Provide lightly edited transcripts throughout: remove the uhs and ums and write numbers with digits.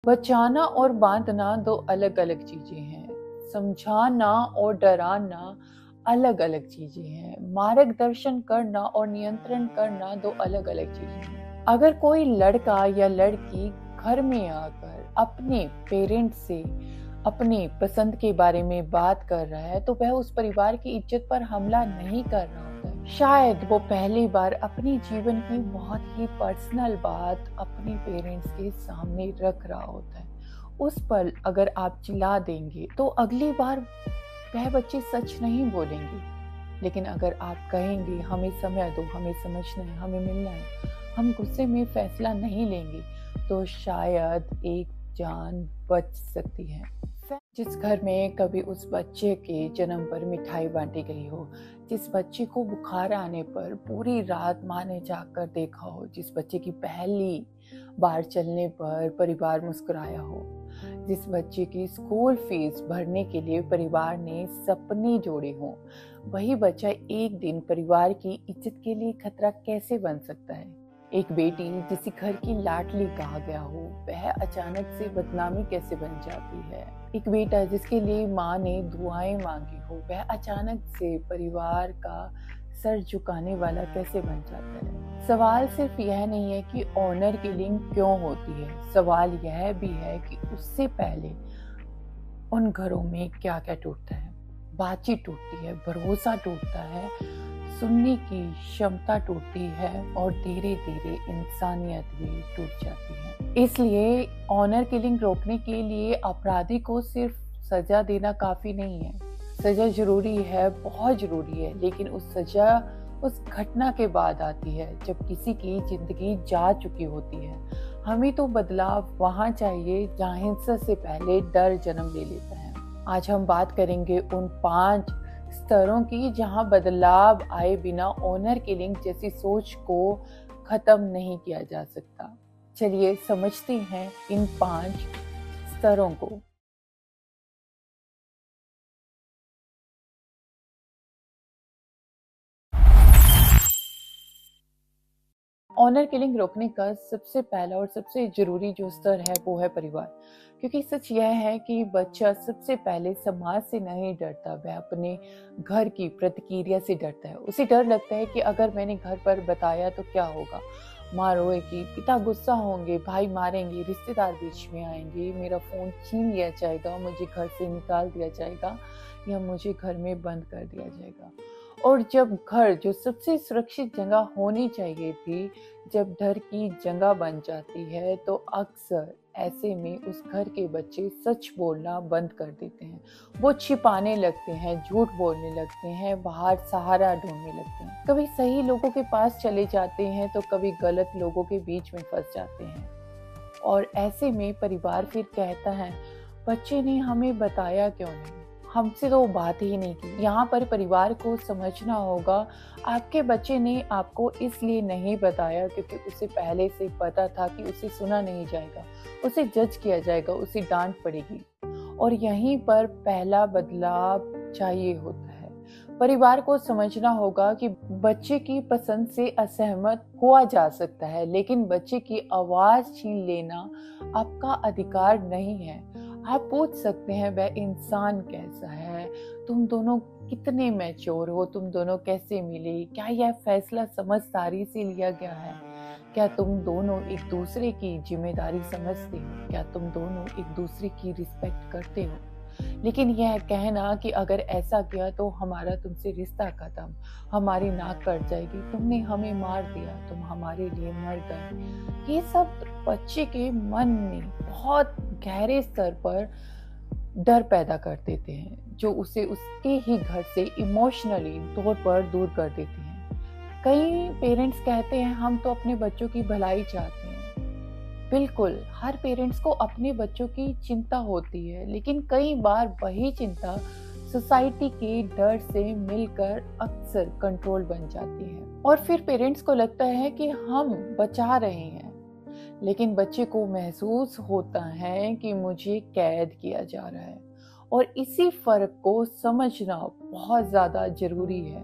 बचाना और बांधना दो अलग अलग चीजें हैं। समझाना और डराना अलग अलग चीजें हैं। मार्गदर्शन करना और नियंत्रण करना दो अलग अलग चीजें हैं। अगर कोई लड़का या लड़की घर में आकर अपने पेरेंट्स से अपनी पसंद के बारे में बात कर रहा है तो वह उस परिवार की इज्जत पर हमला नहीं कर रहा होता है। शायद वो पहली बार अपनी जीवन की बहुत ही पर्सनल बात अपने पेरेंट्स के सामने रख रहा होता है। उस पल अगर आप चिल्ला देंगे तो अगली बार वह बच्चे सच नहीं बोलेंगे। लेकिन अगर आप कहेंगे हमें समय दो, हमें समझना है, हमें मिलना है, हम गुस्से में फैसला नहीं लेंगे, तो शायद एक जान बच सकती है। जिस घर में कभी उस बच्चे के जन्म पर मिठाई बांटी गई हो, जिस बच्चे को बुखार आने पर पूरी रात माँ ने जाकर देखा हो, जिस बच्चे की पहली बार चलने पर परिवार मुस्कुराया हो, जिस बच्चे की स्कूल फीस भरने के लिए परिवार ने सपने जोड़े हों, वही बच्चा एक दिन परिवार की इज्जत के लिए खतरा कैसे बन सकता है। एक बेटी जिसे घर की लाडली कहा गया हो, वह अचानक से बदनामी कैसे बन जाती है। एक बेटा जिसके लिए माँ ने दुआएं मांगी हो, वह अचानक से परिवार का सर झुकाने वाला कैसे बन जाता है। सवाल सिर्फ यह नहीं है कि ऑनर किलिंग क्यों होती है, सवाल यह भी है कि उससे पहले उन घरों में क्या क्या टूटता है। बातचीत टूटती है, भरोसा टूटता है, सुनने की क्षमता टूटती है और धीरे धीरे इंसानियत भी टूट जाती है। इसलिए ऑनर किलिंग रोकने के लिए अपराधी को सिर्फ सजा देना काफी नहीं है। सजा जरूरी है, बहुत जरूरी है, लेकिन उस सजा उस घटना के बाद आती है जब किसी की जिंदगी जा चुकी होती है। हमें तो बदलाव वहां चाहिए जहां हिंसा से पहले डर जन्म ले लेता है। आज हम बात करेंगे उन 5 स्तरों की जहां बदलाव आए बिना ऑनर किलिंग जैसी सोच को खत्म नहीं किया जा सकता। चलिए समझते हैं इन 5 स्तरों को। ऑनर किलिंग रोकने का सबसे पहला और सबसे जरूरी जो स्तर है वो है परिवार। क्योंकि सच यह है कि बच्चा सबसे पहले समाज से नहीं डरता, वह अपने घर की प्रतिक्रिया से डरता है। उसे डर लगता है कि अगर मैंने घर पर बताया तो क्या होगा। माँ रोएगी, पिता गुस्सा होंगे, भाई मारेंगे, रिश्तेदार बीच में आएंगे, मेरा फोन छीन लिया जाएगा, मुझे घर से निकाल दिया जाएगा या मुझे घर में बंद कर दिया जाएगा। और जब घर जो सबसे सुरक्षित जगह होनी चाहिए थी, जब डर की जगह बन जाती है तो अक्सर ऐसे में उस घर के बच्चे सच बोलना बंद कर देते हैं। वो छिपाने लगते हैं, झूठ बोलने लगते हैं, बाहर सहारा ढूंढने लगते हैं। कभी सही लोगों के पास चले जाते हैं तो कभी गलत लोगों के बीच में फंस जाते हैं। और ऐसे में परिवार फिर कहता है, बच्चे ने हमें बताया क्यों नहीं, हमसे तो बात ही नहीं की। यहाँ पर परिवार को समझना होगा, आपके बच्चे ने आपको इसलिए नहीं बताया क्योंकि उसे पहले से पता था कि उसे सुना नहीं जाएगा, उसे जज किया जाएगा, उसे डांट पड़ेगी। और यहीं पर पहला बदलाव चाहिए होता है। परिवार को समझना होगा कि बच्चे की पसंद से असहमत हुआ जा सकता है, लेकिन बच्चे की आवाज छीन लेना आपका अधिकार नहीं है। आप पूछ सकते हैं वह इंसान कैसा है, तुम दोनों कितने मैच्योर हो, तुम दोनों कैसे मिले, क्या यह फैसला समझदारी से लिया गया है, क्या तुम दोनों एक दूसरे की जिम्मेदारी समझते हो, क्या तुम दोनों एक दूसरे की रिस्पेक्ट करते हो। लेकिन यह कहना कि अगर ऐसा किया तो हमारा तुमसे रिश्ता खत्म, हमारी नाक कट जाएगी, तुमने हमें मार दिया, तुम हमारे लिए मर गए, ये सब बच्चे के मन में बहुत गहरे स्तर पर डर पैदा कर देते हैं, जो उसे उसके ही घर से इमोशनली तौर पर दूर कर देते हैं। कई पेरेंट्स कहते हैं हम तो अपने बच्चों की भलाई चाहते हैं। बिल्कुल, हर पेरेंट्स को अपने बच्चों की चिंता होती है, लेकिन कई बार वही चिंता सोसाइटी के डर से मिलकर अक्सर कंट्रोल बन जाती है। और फिर पेरेंट्स को लगता है कि हम बचा रहे हैं, लेकिन बच्चे को महसूस होता है कि मुझे कैद किया जा रहा है। और इसी फर्क को समझना बहुत ज्यादा जरूरी है।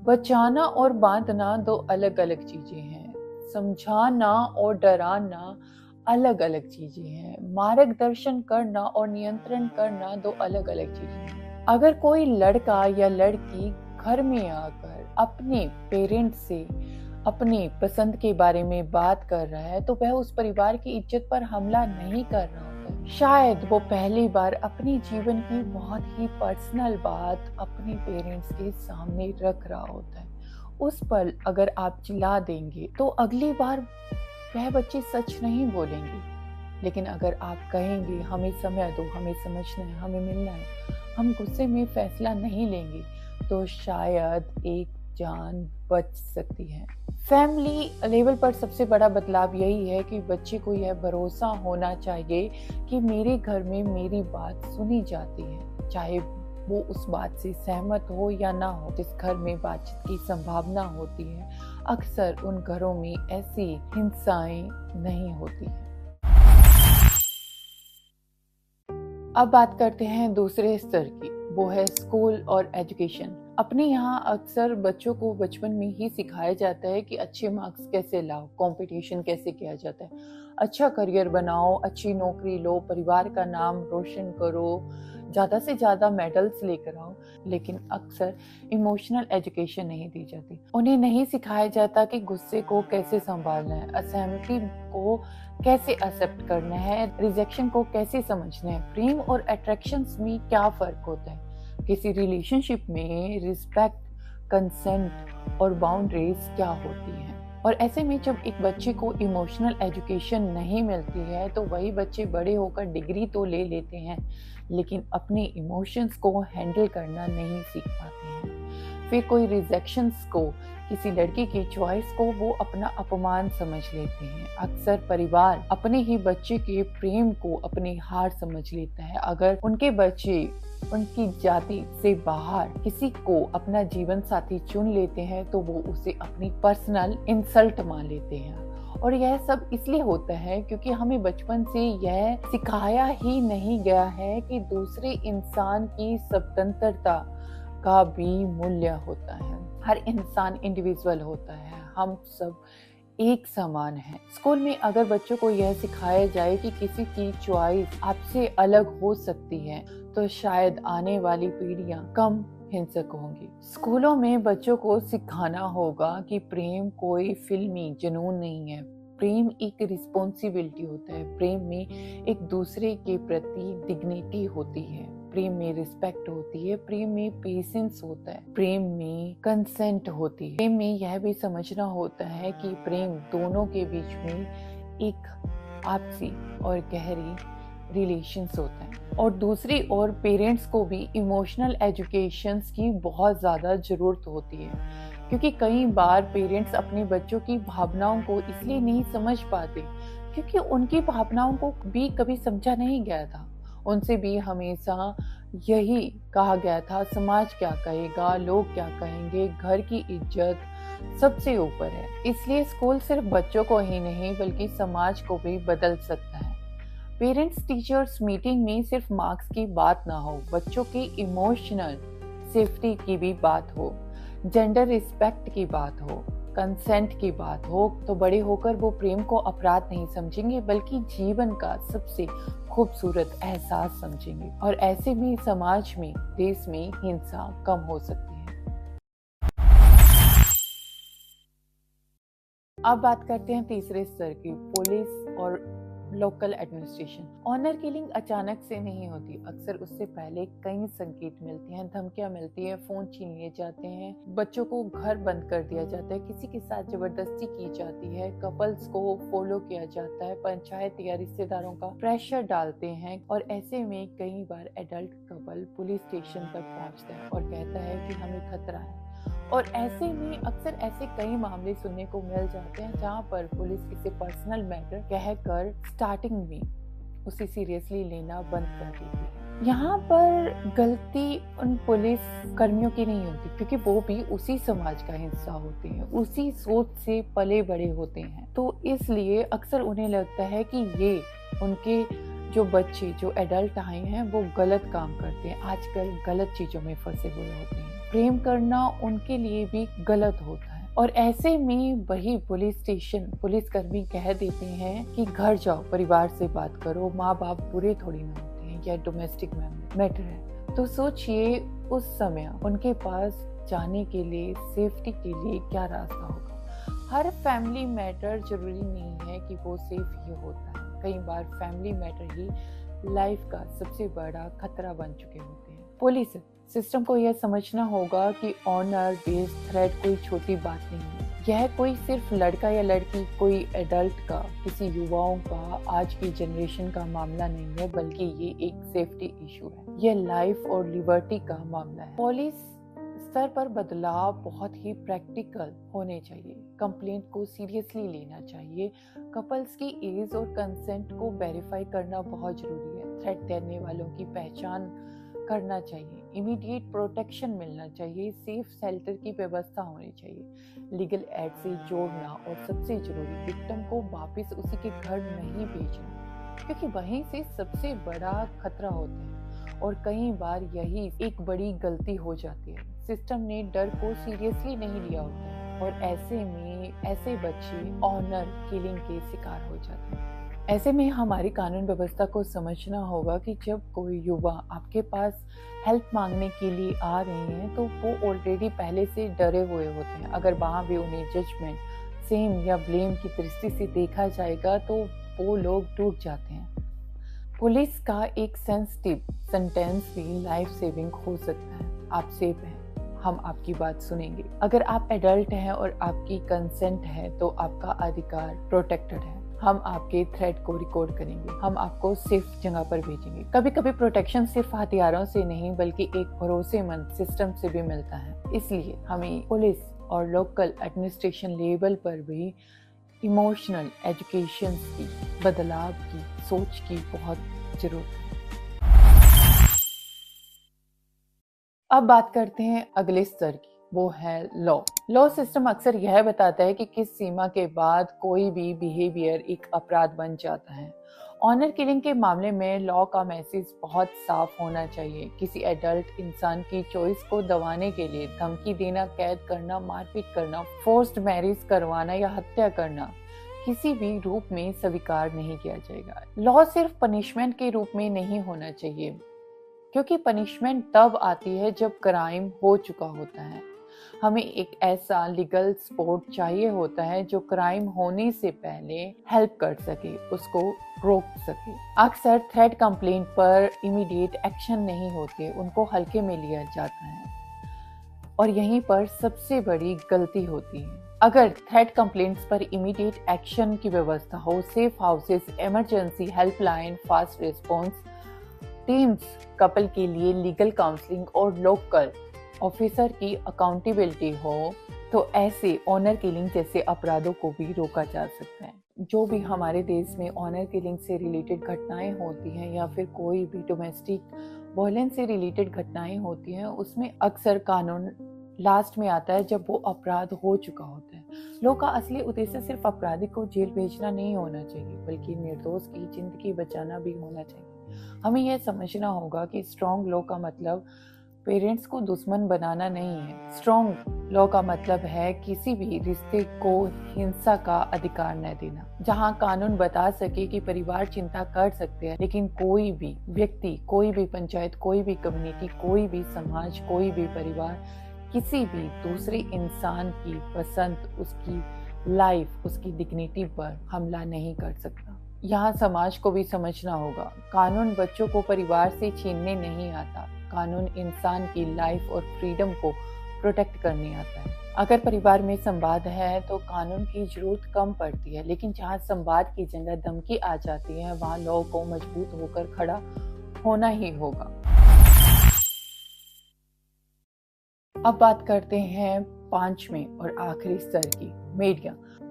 बचाना और बांधना दो अलग अलग चीजें हैं। समझाना और डराना अलग अलग चीजें हैं। मार्गदर्शन करना और नियंत्रण करना दो अलग अलग चीजें हैं। अगर कोई लड़का या लड़की घर में आकर अपने पेरेंट्स से अपनी पसंद के बारे में बात कर रहा है तो वह उस परिवार की इज्जत पर हमला नहीं कर रहा होता है। शायद वो पहली बार अपने जीवन की बहुत ही पर्सनल बात अपने पेरेंट्स के सामने रख रहा होता है। उस पल अगर आप चिल्ला देंगे तो अगली बार वह बच्चे सच नहीं बोलेंगे। लेकिन अगर आप कहेंगे हमें समय दो, हमें समझना है, हमें मिलना है, हम गुस्से में फैसला नहीं लेंगे, तो शायद एक जान बच सकती है। फैमिली लेवल पर सबसे बड़ा बदलाव यही है कि बच्चे को यह भरोसा होना चाहिए कि मेरे घर में मेरी बात सुनी जाती है, चाहे वो उस बात से सहमत हो या ना हो। जिस घर में बातचीत की संभावना होती है, अक्सर उन घरों में ऐसी हिंसाएं नहीं होती हैं। अब बात करते हैं दूसरे स्तर की, वो है स्कूल और एजुकेशन। अपने यहाँ अक्सर बच्चों को बचपन में ही सिखाया जाता है कि अच्छे मार्क्स कैसे लाओ, कंपटीशन कैसे किया जाता है, अच्छा करियर बनाओ, अच्छी नौकरी लो, परिवार का नाम रोशन करो, ज़्यादा से ज़्यादा मेडल्स लेकर आओ। लेकिन अक्सर इमोशनल एजुकेशन नहीं दी जाती। उन्हें नहीं सिखाया जाता कि गुस्से को कैसे संभालना है, असहमति को कैसे एक्सेप्ट करना है, रिजेक्शन को कैसे समझना है, प्रेम और अट्रैक्शंस में क्या फर्क होता है, किसी रिलेशनशिप में रिस्पेक्ट, कंसेंट और बाउंड्रीज क्या होती हैं। और ऐसे में जब एक बच्चे को इमोशनल एजुकेशन नहीं मिलती है तो वही बच्चे बड़े होकर डिग्री तो ले लेते हैं लेकिन अपने इमोशंस को हैंडल करना नहीं सीख पाते हैं। फिर कोई रिजेक्शंस को, किसी लड़की की चॉइस को वो अपना अपमान समझ लेते हैं। अक्सर परिवार अपने ही बच्चे के प्रेम को अपनी हार समझ लेता है। अगर उनके बच्चे उनकी जाति से बाहर किसी को अपना जीवन साथी चुन लेते हैं तो वो उसे अपनी पर्सनल इंसल्ट मान लेते हैं। और यह सब इसलिए होता है क्योंकि हमें बचपन से यह सिखाया ही नहीं गया है कि दूसरे इंसान की स्वतंत्रता का भी मूल्य होता है। हर इंसान इंडिविजुअल होता है, हम सब एक समान है। स्कूल में अगर बच्चों को यह सिखाया जाए कि किसी की चॉइस आपसे अलग हो सकती है तो शायद आने वाली पीढ़ियां कम हिंसक होंगी। स्कूलों में बच्चों को सिखाना होगा कि प्रेम कोई फिल्मी जुनून नहीं है, प्रेम एक रिस्पॉन्सिबिलिटी होता है, प्रेम में एक दूसरे के प्रति डिग्निटी होती है, प्रेम में रिस्पेक्ट होती है, प्रेम में पेशेंस होता है, प्रेम में कंसेंट होती है। प्रेम में यह भी समझना होता है कि प्रेम दोनों के बीच में एक आपसी और गहरी रिलेशंस होता है। और दूसरी ओर पेरेंट्स को भी इमोशनल एजुकेशन की बहुत ज़्यादा ज़रूरत होती है क्योंकि कई बार पेरेंट्स अपने बच्चों की भावनाओं को इसलिए नहीं समझ पाते क्योंकि उनकी भावनाओं को भी कभी समझा नहीं गया था। उनसे भी हमेशा यही कहा गया था, समाज क्या कहेगा, लोग क्या कहेंगे, घर की इज्जत सबसे ऊपर है। इसलिए स्कूल सिर्फ बच्चों को ही नहीं बल्कि समाज को भी बदल सकता है। पेरेंट्स टीचर्स मीटिंग में सिर्फ मार्क्स की बात ना हो, बच्चों की इमोशनल सेफ्टी की भी बात हो, जेंडर रिस्पेक्ट की बात हो, कंसेंट की बात हो, तो बड़े होकर वो प्रेम को अपराध नहीं समझेंगे बल्कि जीवन का सबसे खूबसूरत एहसास समझेंगे। और ऐसे में समाज में, देश में हिंसा कम हो सकती है। अब बात करते हैं तीसरे स्तर की, पुलिस और लोकल एडमिनिस्ट्रेशन। ऑनर किलिंग अचानक से नहीं होती, अक्सर उससे पहले कई संकेत मिलते हैं, धमकियां मिलती हैं, फोन छीन लिए जाते हैं, बच्चों को घर बंद कर दिया जाता है, किसी के साथ जबरदस्ती की जाती है, कपल्स को फॉलो किया जाता है, पंचायत या रिश्तेदारों का प्रेशर डालते हैं। और ऐसे में कई बार एडल्ट कपल पुलिस स्टेशन तक पहुंचता है और कहता है कि हमें खतरा है। और ऐसे में अक्सर ऐसे कई मामले सुनने को मिल जाते हैं जहां पर पुलिस किसी पर्सनल मैटर कहकर स्टार्टिंग में उसे सीरियसली लेना बंद कर देती है। यहाँ पर गलती उन पुलिस कर्मियों की नहीं होती क्योंकि वो भी उसी समाज का हिस्सा होते हैं, उसी सोच से पले बड़े होते हैं। तो इसलिए अक्सर उन्हें लगता है कि ये उनके जो बच्चे, जो एडल्ट आए हैं, वो गलत काम करते हैं, आजकल गलत चीजों में फंसे हुए होते हैं। प्रेम करना उनके लिए भी गलत होता है और ऐसे में वही पुलिसकर्मी कह देते हैं कि घर जाओ, परिवार से बात करो, माँ बाप बुरे थोड़ी ना होते हैं, यह डोमेस्टिक मैटर है। तो सोचिए उस समय उनके पास जाने के लिए, सेफ्टी के लिए क्या रास्ता होगा। हर फैमिली मैटर जरूरी नहीं है कि वो सेफ ही होता है। कई बार फैमिली मैटर ही लाइफ का सबसे बड़ा खतरा बन चुके होते हैं। पुलिस सिस्टम को यह समझना होगा कि ऑनर बेस्ड थ्रेट कोई छोटी बात नहीं है। यह कोई सिर्फ लड़का या लड़की, कोई एडल्ट का, किसी युवाओं का, आज की जनरेशन का मामला नहीं है, बल्कि ये एक सेफ्टी इशू है। यह लाइफ और लिबर्टी का मामला है। पुलिस स्तर पर बदलाव बहुत ही प्रैक्टिकल होने चाहिए। कंप्लेंट को सीरियसली लेना चाहिए। कपल्स की एज और कंसेंट को वेरीफाई करना बहुत जरूरी है। थ्रेट देने वालों की पहचान करना चाहिए। इमीडिएट प्रोटेक्शन मिलना चाहिए। सेफ शेल्टर की व्यवस्था होनी चाहिए। लीगल एड से जोड़ना और सबसे जरूरी, विक्टिम को वापस उसी के घर नहीं भेजना, क्योंकि वहीं से सबसे बड़ा खतरा होता है। और कई बार यही एक बड़ी गलती हो जाती है। सिस्टम ने डर को सीरियसली नहीं लिया होता है और ऐसे में ऐसे बच्चे ऑनर किलिंग के शिकार हो जाते हैं। ऐसे में हमारी कानून व्यवस्था को समझना होगा कि जब कोई युवा आपके पास हेल्प मांगने के लिए आ रहे हैं तो वो ऑलरेडी पहले से डरे हुए होते हैं। अगर वहाँ भी उन्हें जजमेंट, सेम या ब्लेम की दृष्टि से देखा जाएगा तो वो लोग टूट जाते हैं। पुलिस का एक सेंसिटिव सेंटेंस भी लाइफ सेविंग हो सकता है। आप सेफ हैं, हम आपकी बात सुनेंगे। अगर आप एडल्ट हैं और आपकी कंसेंट है तो आपका अधिकार प्रोटेक्टेड है। हम आपके थ्रेट को रिकॉर्ड करेंगे, हम आपको सेफ जगह पर भेजेंगे। कभी कभी प्रोटेक्शन सिर्फ हथियारों से नहीं बल्कि एक भरोसेमंद सिस्टम से भी मिलता है। इसलिए हमें पुलिस और लोकल एडमिनिस्ट्रेशन लेवल पर भी इमोशनल एजुकेशन की, बदलाव की, सोच की बहुत जरूरत है। अब बात करते हैं अगले स्तर की, वो है लॉ सिस्टम अक्सर यह बताता है कि किस सीमा के बाद कोई भी बिहेवियर एक अपराध बन जाता है। ऑनर किलिंग के मामले में लॉ का मैसेज बहुत साफ होना चाहिए। किसी एडल्ट इंसान की चॉइस को दबाने के लिए धमकी देना, कैद करना, मारपीट करना, फोर्स्ड मैरिज करवाना या हत्या करना किसी भी रूप में स्वीकार नहीं किया जाएगा। लॉ सिर्फ पनिशमेंट के रूप में नहीं होना चाहिए, क्योंकि पनिशमेंट तब आती है जब क्राइम हो चुका होता है। हमें एक ऐसा लीगल सपोर्ट चाहिए होता है जो क्राइम होने से पहले हेल्प कर सके, उसको रोक सके। अक्सर थ्रेट कंप्लेंट पर इमीडिएट एक्शन नहीं होते, उनको हल्के में लिया जाता है और यहीं पर सबसे बड़ी गलती होती है। अगर थ्रेट कंप्लेंट्स पर इमीडिएट एक्शन की व्यवस्था हो, safe houses, emergency helpline, fast response teams, couple के लिए लीगल काउंसलिंग और लोकल ऑफिसर की अकाउंटेबिलिटी हो, तो ऐसे ऑनर किलिंग जैसे अपराधों को भी रोका जा सकता है। जो भी हमारे देश में ऑनर किलिंग से रिलेटेड घटनाएं होती हैं या फिर कोई भी डोमेस्टिक वायलेंस से रिलेटेड घटनाएं होती हैं, उसमें अक्सर कानून लास्ट में आता है जब वो अपराध हो चुका होता है। लॉ का असली उद्देश्य सिर्फ अपराधी को जेल भेजना नहीं होना चाहिए, बल्कि निर्दोष की जिंदगी बचाना भी होना चाहिए। हमें यह समझना होगा कि स्ट्रॉन्ग लॉ का मतलब पेरेंट्स को दुश्मन बनाना नहीं है। स्ट्रॉन्ग लॉ का मतलब है किसी भी रिश्ते को हिंसा का अधिकार न देना। जहां कानून बता सके कि परिवार चिंता कर सकते हैं, लेकिन कोई भी व्यक्ति, कोई भी पंचायत, कोई भी कम्युनिटी, कोई भी समाज, कोई भी परिवार किसी भी दूसरे इंसान की पसंद, उसकी लाइफ, उसकी डिग्निटी पर हमला नहीं कर सकता। यहाँ समाज को भी समझना होगा, कानून बच्चों को परिवार से छीनने नहीं आता, कानून इंसान की लाइफ और फ्रीडम को प्रोटेक्ट करने आता है। अगर परिवार में संवाद है तो कानून की जरूरत कम पड़ती है, लेकिन जहाँ संवाद की जगह धमकी आ जाती है, वहाँ लॉ को मजबूत होकर खड़ा होना ही होगा। अब बात करते हैं पांचवें और आखिरी स्तर की,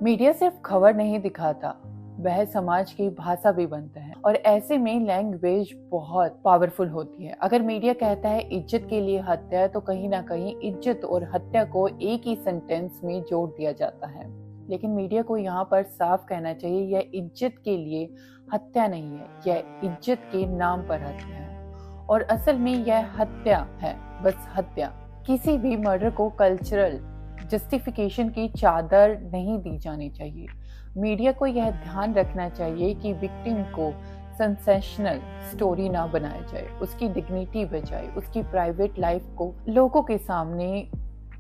मीडिया सिर्फ खबर नहीं दिखाता, वह समाज की भाषा भी बनता है और ऐसे में लैंग्वेज बहुत पावरफुल होती है। अगर मीडिया कहता है इज्जत के लिए हत्या, तो कहीं ना कहीं इज्जत और हत्या को एक ही सेंटेंस में जोड़ दिया जाता है। लेकिन मीडिया को यहाँ पर साफ कहना चाहिए, यह इज्जत के लिए हत्या नहीं है, यह इज्जत के नाम पर हत्या है और असल में यह हत्या है, बस हत्या। किसी भी मर्डर को कल्चरल जस्टिफिकेशन की चादर नहीं दी जानी चाहिए। मीडिया को यह ध्यान रखना चाहिए कि विक्टिम को सेंसेशनल स्टोरी ना बनाया जाए, उसकी डिग्निटी बचाए, उसकी प्राइवेट लाइफ को लोगों के सामने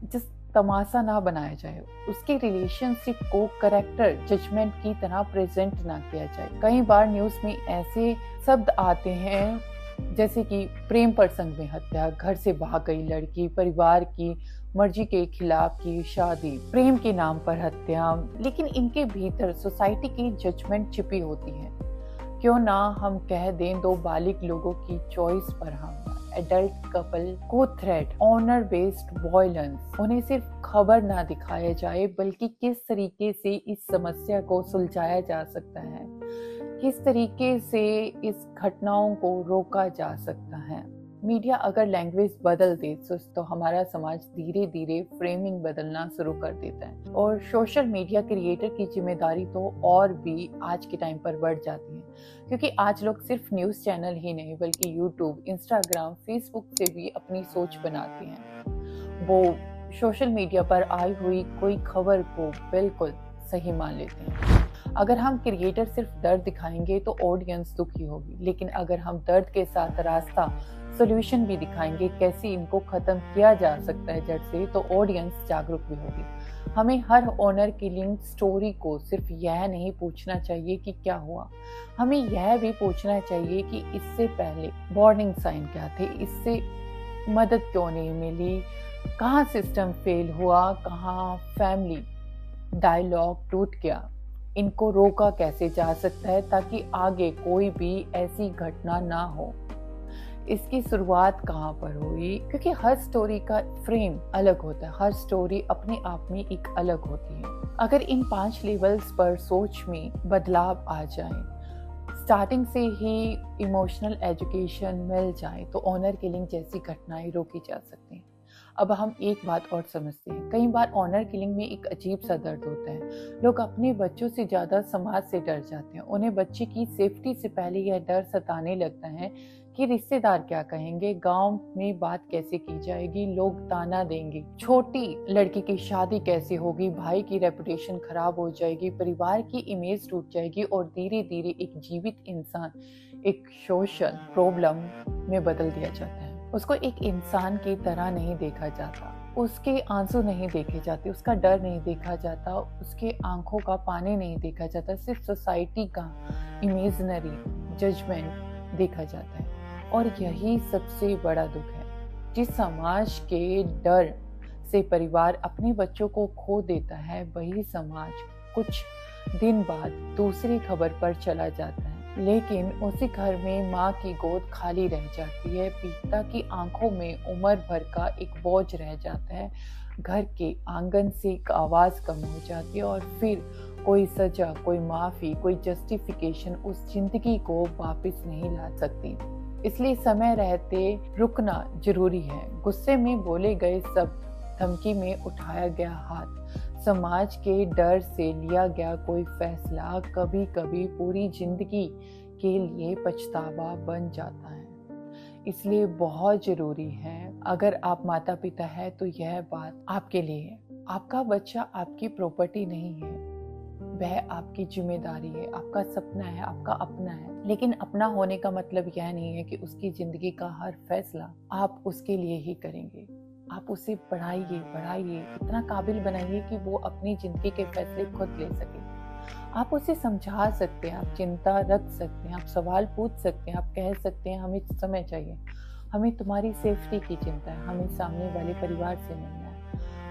जिस तमाशा ना बनाया जाए, उसके रिलेशनशिप को करेक्टर जजमेंट की तरह प्रेजेंट ना किया जाए। कई बार न्यूज में ऐसे शब्द आते हैं जैसे कि प्रेम प्रसंग में हत्या, घर से भाग गई लड़की, परिवार की मर्जी के खिलाफ की शादी, प्रेम के नाम पर हत्या, लेकिन इनके भीतर सोसाइटी की जजमेंट छिपी होती है। क्यों ना हम कह दें, दो बालिग लोगों की चॉइस पर हमला, एडल्ट कपल को थ्रेट, ऑनर बेस्ड वायलेंस, उन्हें सिर्फ खबर ना दिखाया जाए बल्कि किस तरीके से इस समस्या को सुलझाया जा सकता है, किस तरीके से इस घटनाओं को रोका जा सकता है। मीडिया अगर लैंग्वेज बदल दे तो हमारा समाज धीरे धीरे फ्रेमिंग बदलना शुरू कर देता है, और सोशल मीडिया क्रिएटर की जिम्मेदारी तो और भी आज के टाइम पर बढ़ जाती है, क्योंकि आज लोग सिर्फ न्यूज़ चैनल ही नहीं बल्कि यूट्यूब, इंस्टाग्राम, फेसबुक से भी अपनी सोच बनाते हैं। वो सोशल मीडिया पर आई हुई कोई खबर को बिल्कुल सही मान लेते हैं। अगर हम क्रिएटर सिर्फ दर्द दिखाएंगे तो ऑडियंस दुखी होगी, लेकिन अगर हम दर्द के साथ रास्ता, सॉल्यूशन भी दिखाएंगे, कैसे इनको खत्म किया जा सकता है जड़ से, तो ऑडियंस जागरूक भी होगी। हमें हर ऑनर किलिंग स्टोरी को सिर्फ यह नहीं पूछना चाहिए कि क्या हुआ, हमें यह भी पूछना चाहिए कि इससे पहले वार्निंग साइन क्या थे, इससे मदद क्यों नहीं मिली, कहाँ सिस्टम फेल हुआ, कहाँ फैमिली डायलॉग टूट गया, इनको रोका कैसे जा सकता है ताकि आगे कोई भी ऐसी घटना ना हो। इसकी शुरुआत कहाँ पर हुई, क्योंकि हर स्टोरी का फ्रेम अलग होता है, हर स्टोरी अपने आप में एक अलग होती है। अगर इन 5 लेवल्स पर सोच में बदलाव आ जाए, स्टार्टिंग से ही इमोशनल एजुकेशन मिल जाए, तो ऑनर किलिंग जैसी घटनाएं रोकी जा सकती हैं। अब हम एक बात और समझते हैं, कई बार ऑनर किलिंग में एक अजीब सा दर्द होता है। लोग अपने बच्चों से ज्यादा समाज से डर जाते हैं। उन्हें बच्चे की सेफ्टी से पहले यह डर सताने लगता है कि रिश्तेदार क्या कहेंगे, गांव में बात कैसे की जाएगी, लोग ताना देंगे, छोटी लड़की की शादी कैसे होगी, भाई की रेपुटेशन खराब हो जाएगी, परिवार की इमेज टूट जाएगी, और धीरे धीरे एक जीवित इंसान एक सोशल प्रॉब्लम में बदल दिया जाता है। उसको एक इंसान की तरह नहीं देखा जाता, उसके आंसू नहीं देखे जाते, उसका डर नहीं देखा जाता, उसके आंखों का पानी नहीं देखा जाता, सिर्फ सोसाइटी का इमेजिनरी जजमेंट देखा जाता है। और यही सबसे बड़ा दुख है। जिस समाज के डर से परिवार अपने बच्चों को खो देता है, वही समाज कुछ दिन बाद दूसरी खबर पर चला जाता है, लेकिन उसी घर में माँ की गोद खाली रह जाती है, पिता की आंखों में उम्र भर का एक बोझ रह जाता है, घर के आंगन से एक आवाज कम हो जाती है, और फिर कोई सजा, कोई माफी, कोई जस्टिफिकेशन उस जिंदगी को वापस नहीं ला सकती। इसलिए समय रहते रुकना जरूरी है। गुस्से में बोले गए सब, धमकी में उठाया गया हाथ, समाज के डर से लिया गया कोई फैसला कभी कभी पूरी जिंदगी के लिए पछतावा बन जाता है। इसलिए बहुत जरूरी है, अगर आप माता पिता है तो यह बात आपके लिए है। आपका बच्चा आपकी प्रॉपर्टी नहीं है, वह आपकी जिम्मेदारी है, आपका सपना है, आपका अपना है। लेकिन अपना होने का मतलब यह नहीं है कि उसकी जिंदगी का हर फैसला आप उसके लिए ही करेंगे। आप उसे बढ़ाइए, इतना काबिल बनाइए कि वो अपनी जिंदगी के फैसले खुद ले सके। आप उसे समझा सकते हैं, आप चिंता रख सकते हैं, आप सवाल पूछ सकते हैं, आप कह सकते हैं हमें समय चाहिए, हमें तुम्हारी सेफ्टी की चिंता है, हमें सामने वाले परिवार से मिलना है,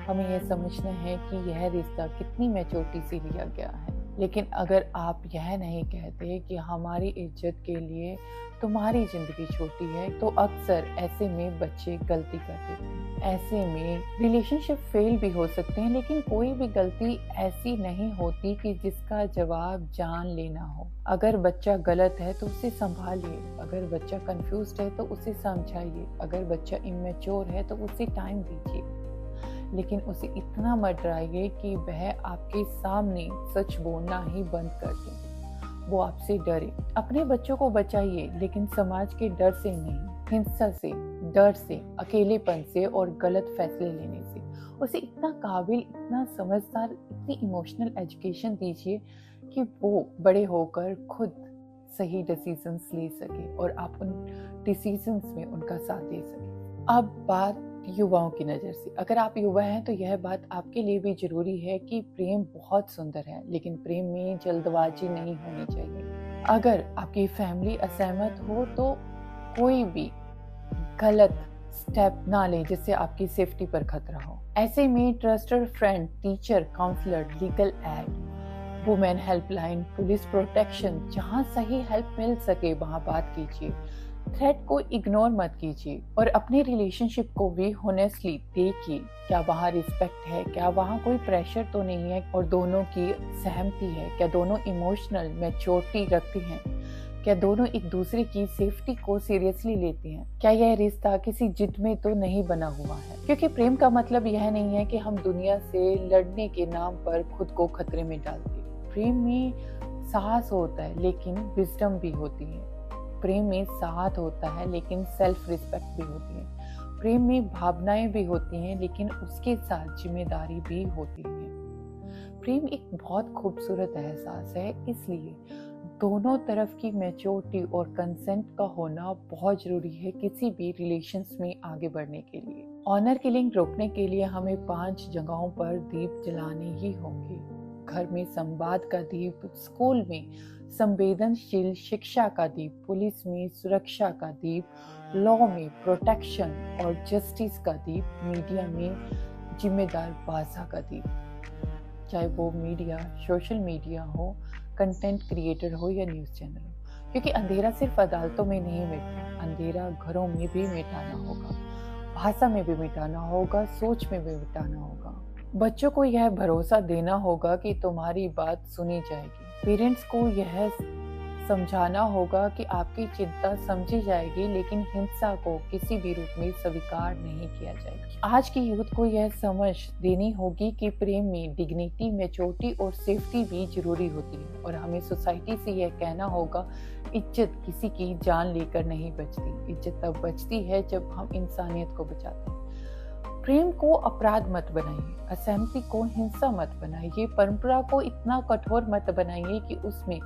हमें यह समझना है कि यह रिश्ता कितनी मैच्योरिटी से लिया गया है। लेकिन अगर आप यह नहीं कहते कि हमारी इज्जत के लिए तुम्हारी जिंदगी छोटी है, तो अक्सर ऐसे में बच्चे गलती कर देते हैं। ऐसे में रिलेशनशिप फेल भी हो सकते हैं, लेकिन कोई भी गलती ऐसी नहीं होती कि जिसका जवाब जान लेना हो। अगर बच्चा गलत है तो उसे संभालिए, अगर बच्चा कंफ्यूज्ड है तो उसे समझाइए, अगर बच्चा इमेच्योर है तो उसे टाइम दीजिए, लेकिन उसे इतना मत डराइए कि वह आपके सामने सच बोलना ही बंद कर दे, वो आपसे डरे। अपने बच्चों को बचाइए, लेकिन समाज के डर से नहीं, हिंसा से, डर से, अकेलेपन से और गलत फैसले लेने से। उसे इतना काबिल, इतना समझदार, इतनी इमोशनल एजुकेशन दीजिए कि वो बड़े होकर खुद सही डिसीजंस ले सके और आप उन डिसीजंस में उनका साथ दे सके। अब बात युवाओं की नज़र से, अगर आप युवा हैं तो यह बात आपके लिए भी जरूरी है कि प्रेम बहुत सुंदर है, लेकिन प्रेम में जल्दबाजी नहीं होनी चाहिए। अगर आपकी फैमिली असहमत हो तो कोई भी गलत स्टेप ना लें जिससे आपकी सेफ्टी पर खतरा हो। ऐसे में trusted friend, teacher, counsellor, legal aid, women helpline, police protection, जहां सही हेल्प मिल सके वहां बात कीजिए। थ्रेट को इग्नोर मत कीजिए और अपने रिलेशनशिप को भी होनेस्टली देखिए। क्या वहाँ रिस्पेक्ट है, क्या वहाँ कोई प्रेशर तो नहीं है और दोनों की सहमति है, क्या दोनों इमोशनल मैच्योरिटी रखते हैं, क्या दोनों एक दूसरे की सेफ्टी को सीरियसली लेते हैं, क्या यह रिश्ता किसी जिद में तो नहीं बना हुआ है। क्योंकि प्रेम का मतलब यह नहीं है कि हम दुनिया से लड़ने के नाम पर खुद को खतरे में डाल दें। प्रेम में साहस होता है लेकिन विजडम भी होती है। प्रेम में साथ होता है लेकिन सेल्फ रिस्पेक्ट भी होती है। प्रेम में भावनाएं भी होती हैं लेकिन उसके साथ जिम्मेदारी भी होती है। प्रेम एक बहुत खूबसूरत एहसास है, इसलिए दोनों तरफ की मैच्योरिटी और कंसेंट का होना बहुत जरूरी है किसी भी रिलेशंस में आगे बढ़ने के लिए। ऑनर किलिंग रोकने के लिए हमें 5 जगहों पर दीप जलाने ही होंगे। घर में संवाद का दीप, स्कूल में संवेदनशील शिक्षा का दीप, पुलिस में सुरक्षा का दीप, लॉ में प्रोटेक्शन और जस्टिस का दीप, मीडिया में जिम्मेदार भाषा का दीप। चाहे वो मीडिया, सोशल मीडिया हो, कंटेंट क्रिएटर हो या न्यूज़ चैनल हो, क्योंकि अंधेरा सिर्फ अदालतों में नहीं मिटता, अंधेरा घरों में भी मिटाना होगा, भाषा में भी मिटाना होगा, सोच में भी मिटाना होगा। बच्चों को यह भरोसा देना होगा कि तुम्हारी बात सुनी जाएगी। पेरेंट्स को यह समझाना होगा कि आपकी चिंता समझी जाएगी, लेकिन हिंसा को किसी भी रूप में स्वीकार नहीं किया जाएगा। आज की यूथ को यह समझ देनी होगी कि प्रेम में डिग्निटी, मैच्योरिटी और सेफ्टी भी जरूरी होती है और हमें सोसाइटी से यह कहना होगा, इज्जत किसी की जान लेकर नहीं बचती। इज्जत तब बचती है जब हम इंसानियत को बचाते हैं। प्रेम को अपराध मत बनाइए, असहमति को हिंसा मत बनाइए, परंपरा को इतना कठोर मत बनाइए कि उसमें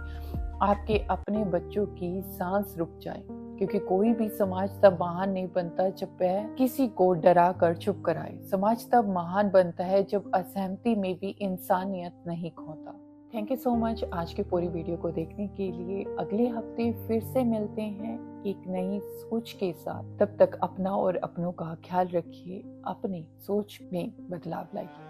आपके अपने बच्चों की सांस रुक जाए। क्योंकि कोई भी समाज तब महान नहीं बनता जब वह किसी को डरा कर चुप कराए। समाज तब महान बनता है जब असहमति में भी इंसानियत नहीं खोता। थैंक यू सो मच आज की पूरी वीडियो को देखने के लिए। अगले हफ्ते फिर से मिलते हैं एक नई सोच के साथ। तब तक अपना और अपनों का ख्याल रखिए, अपनी सोच में बदलाव लाइए।